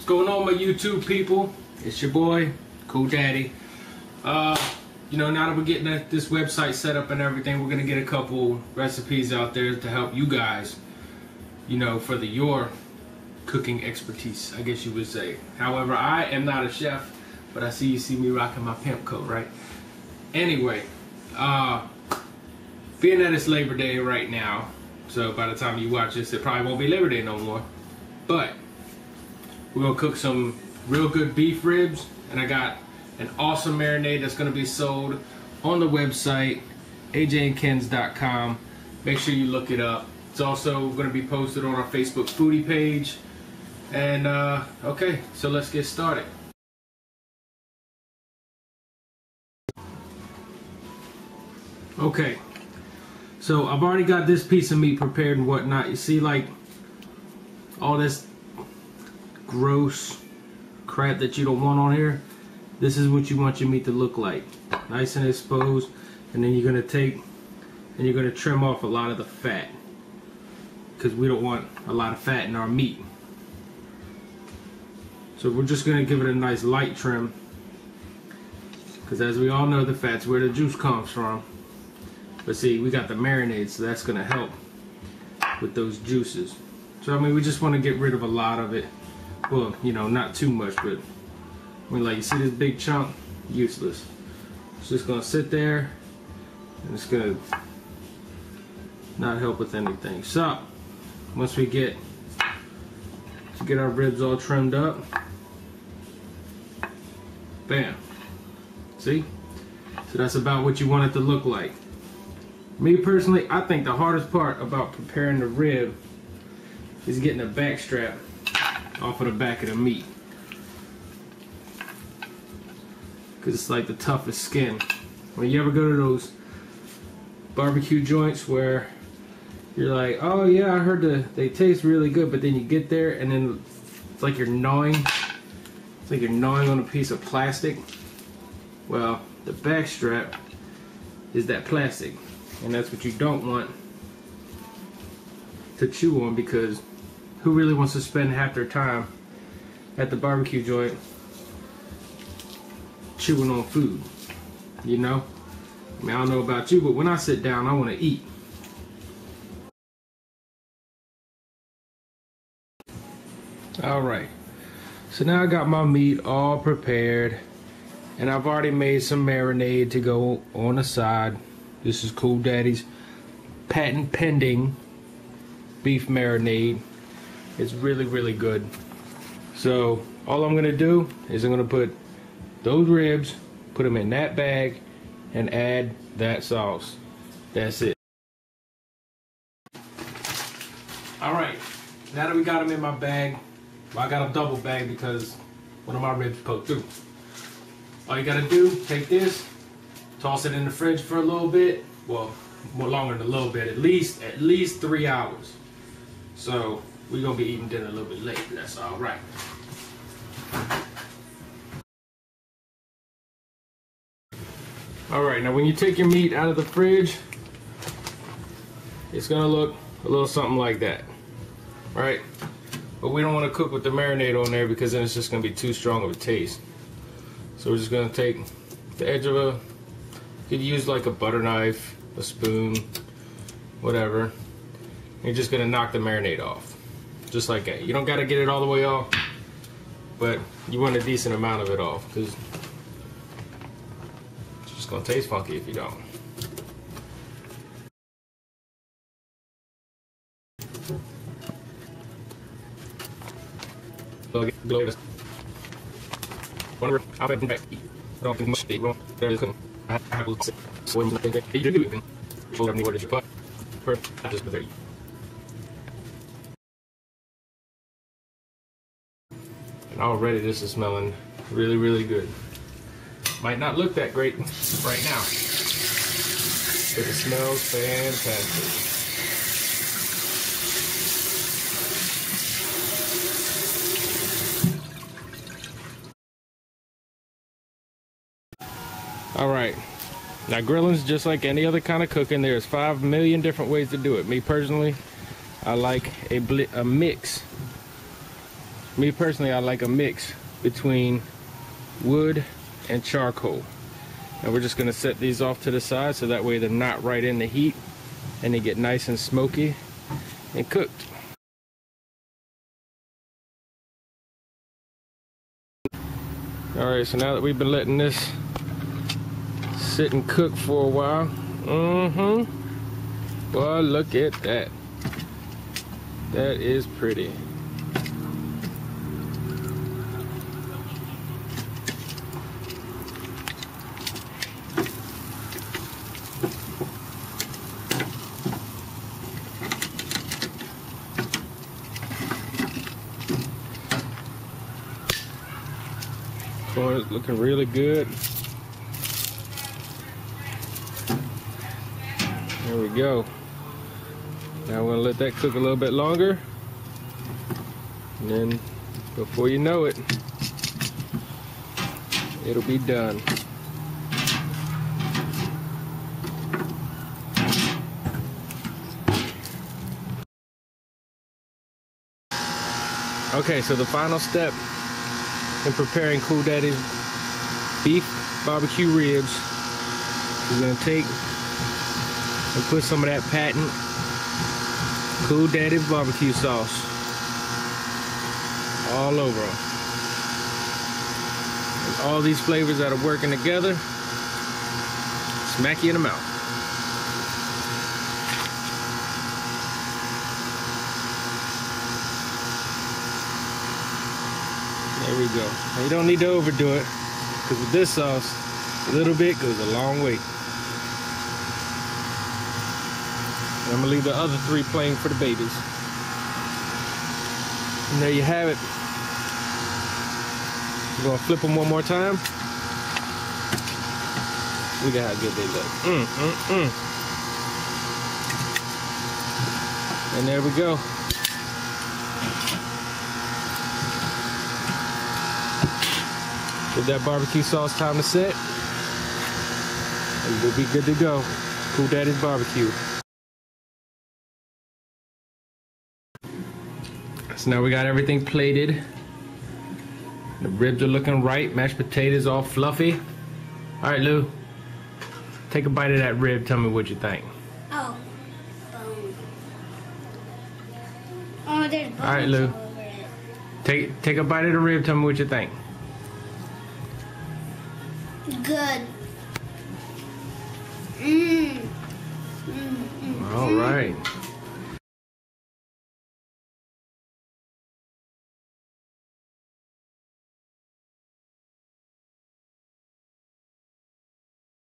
going on, my YouTube people? It's your boy, Cooldaddy. You know, now that we're getting this website set up and everything, we're gonna get a couple recipes out there to help you guys, you know, for your cooking expertise, I guess you would say. However, I am not a chef, but I see me rocking my pimp coat, right? Anyway, being that it's Labor Day right now, so by the time you watch this, it probably won't be Labor Day no more. But we're gonna cook some real good beef ribs, and I got an awesome marinade that's gonna be sold on the website, Theajandkens.com. Make sure you look it up. It's also gonna be posted on our Facebook foodie page. And okay, so let's get started. Okay, so I've already got this piece of meat prepared and whatnot. You see, like, all this gross crap that you don't want on here? This is what you want your meat to look like. Nice and exposed. And then you're gonna take and you're gonna trim off a lot of the fat, because we don't want a lot of fat in our meat. So we're just gonna give it a nice light trim, because as we all know, the fat's where the juice comes from. But see, we got the marinade, so that's gonna help with those juices. So I mean, we just want to get rid of a lot of it. Well, you know, not too much, but I mean, like, you see this big chunk? Useless. It's just gonna sit there, and it's gonna not help with anything. So once we get our ribs all trimmed up, bam. See? So that's about what you want it to look like. Me personally, I think the hardest part about preparing the rib is getting the back strap off of the back of the meat, because it's like the toughest skin. When you ever go to those barbecue joints where you're like, oh yeah, I heard they taste really good, but then you get there and then it's like you're gnawing. It's like you're gnawing on a piece of plastic. Well, the back strap is that plastic, and that's what you don't want to chew on, because who really wants to spend half their time at the barbecue joint chewing on food, you know? I mean, I don't know about you, but when I sit down, I want to eat. Alright, so now I got my meat all prepared, and I've already made some marinade to go on the side. This is Cooldaddy's patent pending beef marinade. It's really, really good. So all I'm gonna do is I'm gonna put those ribs, put them in that bag, and add that sauce. That's it. Alright, now that we got them in my bag, well, I got a double bag because one of my ribs poked through. All you gotta do, take this, toss it in the fridge for a little bit. Well, more longer than a little bit, at least 3 hours. So we're gonna be eating dinner a little bit late, but that's all right. All right, now when you take your meat out of the fridge, it's gonna look a little something like that, right? But we don't want to cook with the marinade on there, because then it's just gonna be too strong of a taste. So we're just gonna take the edge of you could use like a butter knife, a spoon, whatever. And you're just gonna knock the marinade off, just like that. You don't gotta get it all the way off, but you want a decent amount of it off, because it's just gonna taste funky if you don't. And already this is smelling really, really good. Might not look that great right now, but it smells fantastic. Alright, now grilling's just like any other kind of cooking. There's 5 million different ways to do it. Me personally, I like a mix Me personally, I like a mix between wood and charcoal. And we're just gonna set these off to the side so that way they're not right in the heat and they get nice and smoky and cooked. Alright, so now that we've been letting this sit and cook for a while, boy, look at that. That is pretty. Corn is looking really good. There we go. Now we're gonna let that cook a little bit longer. And then before you know it, it'll be done. Okay, so the final step in preparing Cooldaddy's beef barbecue ribs, we're gonna take and put some of that patent Cooldaddy barbecue sauce all over them. And all these flavors that are working together, smack you in the mouth. There we go. Now you don't need to overdo it, because with this sauce, a little bit goes a long way. And I'm gonna leave the other 3 playing for the babies. And there you have it. We're gonna flip them one more time. Look at how good they look. And there we go. Give that barbecue sauce time to set, and we'll be good to go. Cooldaddy's barbecue. So now we got everything plated. The ribs are looking right. Mashed potatoes all fluffy. All right, Lou. Take a bite of that rib. Tell me what you think. Oh, bone. Oh, there's bones all right, Lou. all over it. Take a bite of the rib. Tell me what you think. Good. All right.